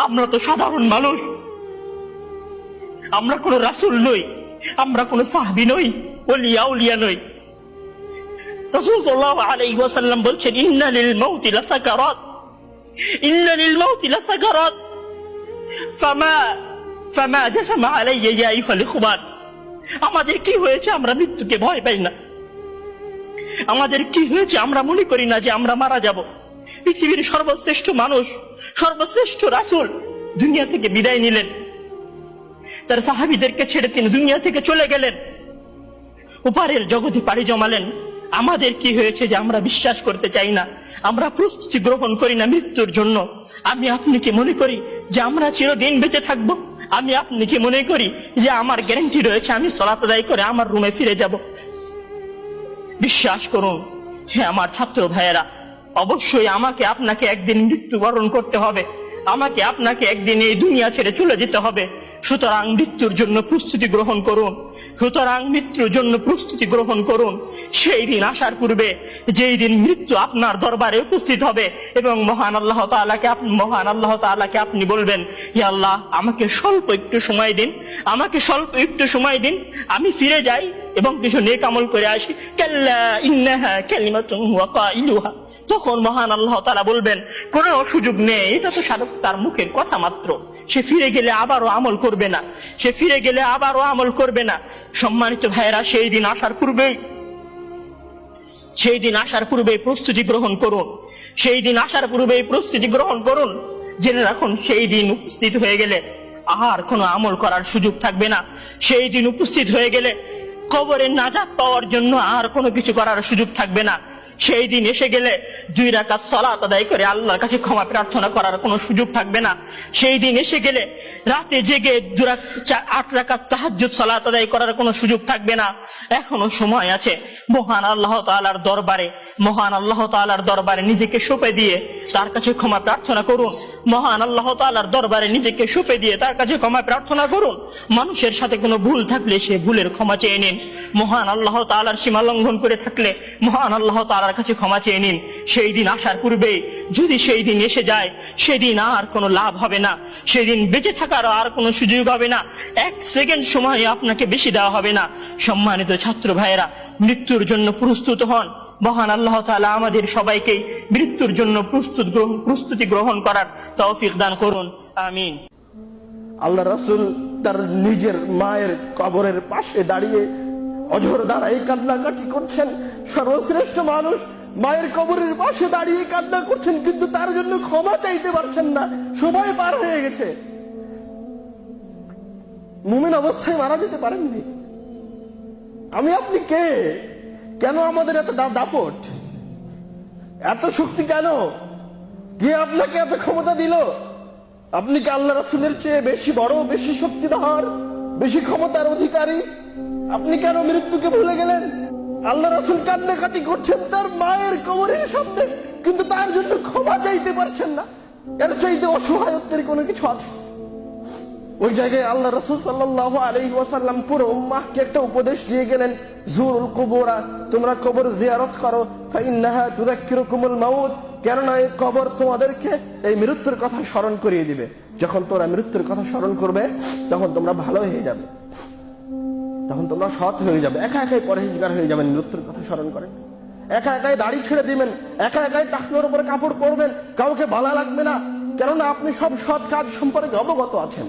আমরা তো সাধারণ মানুষ, আমরা কোনো রাসূল নই, আমরা কোনো সাহাবী নই, ওলিয়া উলিয়া নই। রাসূল সাল্লাল্লাহু আলাইহি ওয়াসাল্লাম বলছেন, ইন্না লিল মাউতি লাসাকারাত, ইন্না লিল মাউতি লাসাকারাত, ফামা জাসামা আলাইয়া ইয়া আইয়ুহাল ইখওয়ান। আমাদের কি হয়েছে আমরা মৃত্যুকে ভয় পাই না? আমাদের কি হয়েছে আমরা মনে করি না যে আমরা মারা যাব? পৃথিবীর সর্বশ্রেষ্ঠ মানুষ, সর্বশ্রেষ্ঠ রাসূল দুনিয়া থেকে বিদায় নিলেন, তার সাহাবীদেরকে ছেড়ে তিনি দুনিয়া থেকে চলে গেলেন, ওপারের জগতে পাড়ি জমালেন। আমাদের কি হয়েছে যে আমরা বিশ্বাস করতে চাই না, আমরা প্রস্তুতি গ্রহণ করি না মৃত্যুর জন্য? আমি আপনি কি মনে করি যে আমরা চিরদিন বেঁচে থাকবো? আমি আপনি কি মনে করি যে আমার গ্যারান্টি রয়েছে আমি সালাত আদায় করে আমার রুমে ফিরে যাব? বিশ্বাস করুন হে আমার ছাত্র ভাইয়েরা, অবশ্যই আমাকে আপনাকে একদিন মৃত্যুবরণ করতে হবে, আমাকে আপনাকে একদিন এই দুনিয়া ছেড়ে চলে যেতে হবে। সুতরাং মৃত্যুর জন্য প্রস্তুতি গ্রহণ করুন, সুতরাং মৃত্যুর জন্য প্রস্তুতি গ্রহণ করুন। সেই দিন আসার পূর্বে, যেই দিন মৃত্যু আপনার দরবারে উপস্থিত হবে এবং মহান আল্লাহ তাআলাকে আপনি বলবেন, হে আল্লাহ, আমাকে স্বল্প একটু সময় দিন, আমাকে স্বল্প একটু সময় দিন, আমি ফিরে যাই এবং কিছু নেক আমল করে আসি। কাল্লা ইন্নাহা কালিমাতুন হুয়া কাইলুহা। তখন মহান আল্লাহ তাআলা বলবেন, কোনো সুযোগ নেই, এটা তো তার মুখের কথা মাত্র, সে ফিরে গেলে আবারও আমল করবে না, সে ফিরে গেলে আবারও আমল করবে না। সম্মানিত ভাইয়েরা, সেই দিন আসার পূর্বেই প্রস্তুতি গ্রহণ করুন, সেই দিন আসার পূর্বেই প্রস্তুতি গ্রহণ করুন। জেনে রাখুন, সেই দিন উপস্থিত হয়ে গেলে আর কোনো আমল করার সুযোগ থাকবে না। সেই দিন উপস্থিত হয়ে গেলে কবরের নাজাত পাওয়ার জন্য আর কোনো কিছু করার সুযোগ থাকবে না। সেই দিন এসে গেলে 2 রাকাত সালাত আদায় করে আল্লাহর কাছে ক্ষমা প্রার্থনা করার কোনো সুযোগ থাকবে না। সেই দিন এসে গেলে রাতে জেগে 8 রাকাত তাহাজ্জুদ সালাত আদায় করার কোনো সুযোগ থাকবে না। এখনো সময় আছে। মহান আল্লাহ তাআলার দরবারে নিজেকে সঁপে দিয়ে তার কাছে ক্ষমা প্রার্থনা করুন। মহান আল্লাহ তাআলার দরবারে নিজেকে সঁপে দিয়ে তার কাছে ক্ষমা প্রার্থনা করুন। মানুষের সাথে কোনো ভুল থাকলে সে ভুলের ক্ষমা চেয়ে নিন। মহান আল্লাহ তাআলার সীমা লঙ্ঘন করে থাকলে মহান আল্লাহ তাআলার কাছে ক্ষমা চেয়ে নিন। সেই দিন আসার পূর্বে যদি সেই দিন এসে যায়, সেদিন আর কোনো লাভ হবে না, সেদিন বেঁচে থাকার আর কোনো সুযোগ হবে না, 1 সেকেন্ড সময় আপনাকে বেশি দেওয়া হবে না। সম্মানিত ছাত্র ভাইয়েরা, মৃত্যুর জন্য প্রস্তুত হন। মহান আল্লাহ তাআলা আমাদের সবাইকে মৃত্যুর জন্য প্রস্তুতি গ্রহণ করার তৌফিক দান করুন। আমিন। আল্লাহ রাসূল তার নিজের মায়ের কবরের পাশে দাঁড়িয়ে অঝোর দাঁড়াই কান্নাকাটি করছেন। সর্বশ্রেষ্ঠ মানুষ মায়ের কবরের পাশে দাঁড়িয়ে কান্না করছেন, কিন্তু তার জন্য ক্ষমা চাইতে পারছেন না। সময় পার হয়ে গেছে, মুমিন অবস্থায় মারা যেতে পারেননি। আমি আপনি কে? কেন আমাদের এত দাপট, এত শক্তি? কেন? কে আপনাকে এত ক্ষমতা দিল? আপনি কি আল্লাহ রাসূলের চেয়ে বেশি বড়, বেশি শক্তিধর, বেশি ক্ষমতার অধিকারী? আপনি কেন মৃত্যুকে ভুলে গেলেন? আল্লাহ রাসূল কান্নাকাটি করছেন তার মায়ের কবরের সামনে, কিন্তু তার জন্য ক্ষমা চাইতে পারছেন না। এর চাইতে অসহায়ত্বের কোনো কিছু আছে? ওই জায়গায় আল্লাহ রাসূল সাল্লাল্লাহু আলাইহি ওয়াসাল্লাম পুরো উম্মাহকে একটা উপদেশ দিয়ে গেলেন, জুরুল কুবুরা, তোমরা কবর জিয়ারত করো, ফাইন্নাহা তুযাক্কিরুকুমুল মাউত, কেননা এই কবর তোমাদেরকে এই মৃত্যুর কথা স্মরণ করিয়ে দিবে। যখন তোমরা মৃত্যুর কথা স্মরণ করবে, তখন তোমরা ভালো হয়ে যাবে, তখন তোমরা সৎ হয়ে যাবে, একা একাই পরহেজগার হয়ে যাবেন। মৃত্যুর কথা স্মরণ করেন, একা একাই দাড়ি ছেড়ে দিবেন, একা একাই টাকনোর উপরে কাপড় পরবেন, কাউকে ভালো লাগবে না, কেননা আপনি সব সৎ কাজ সম্পর্কে অবগত আছেন।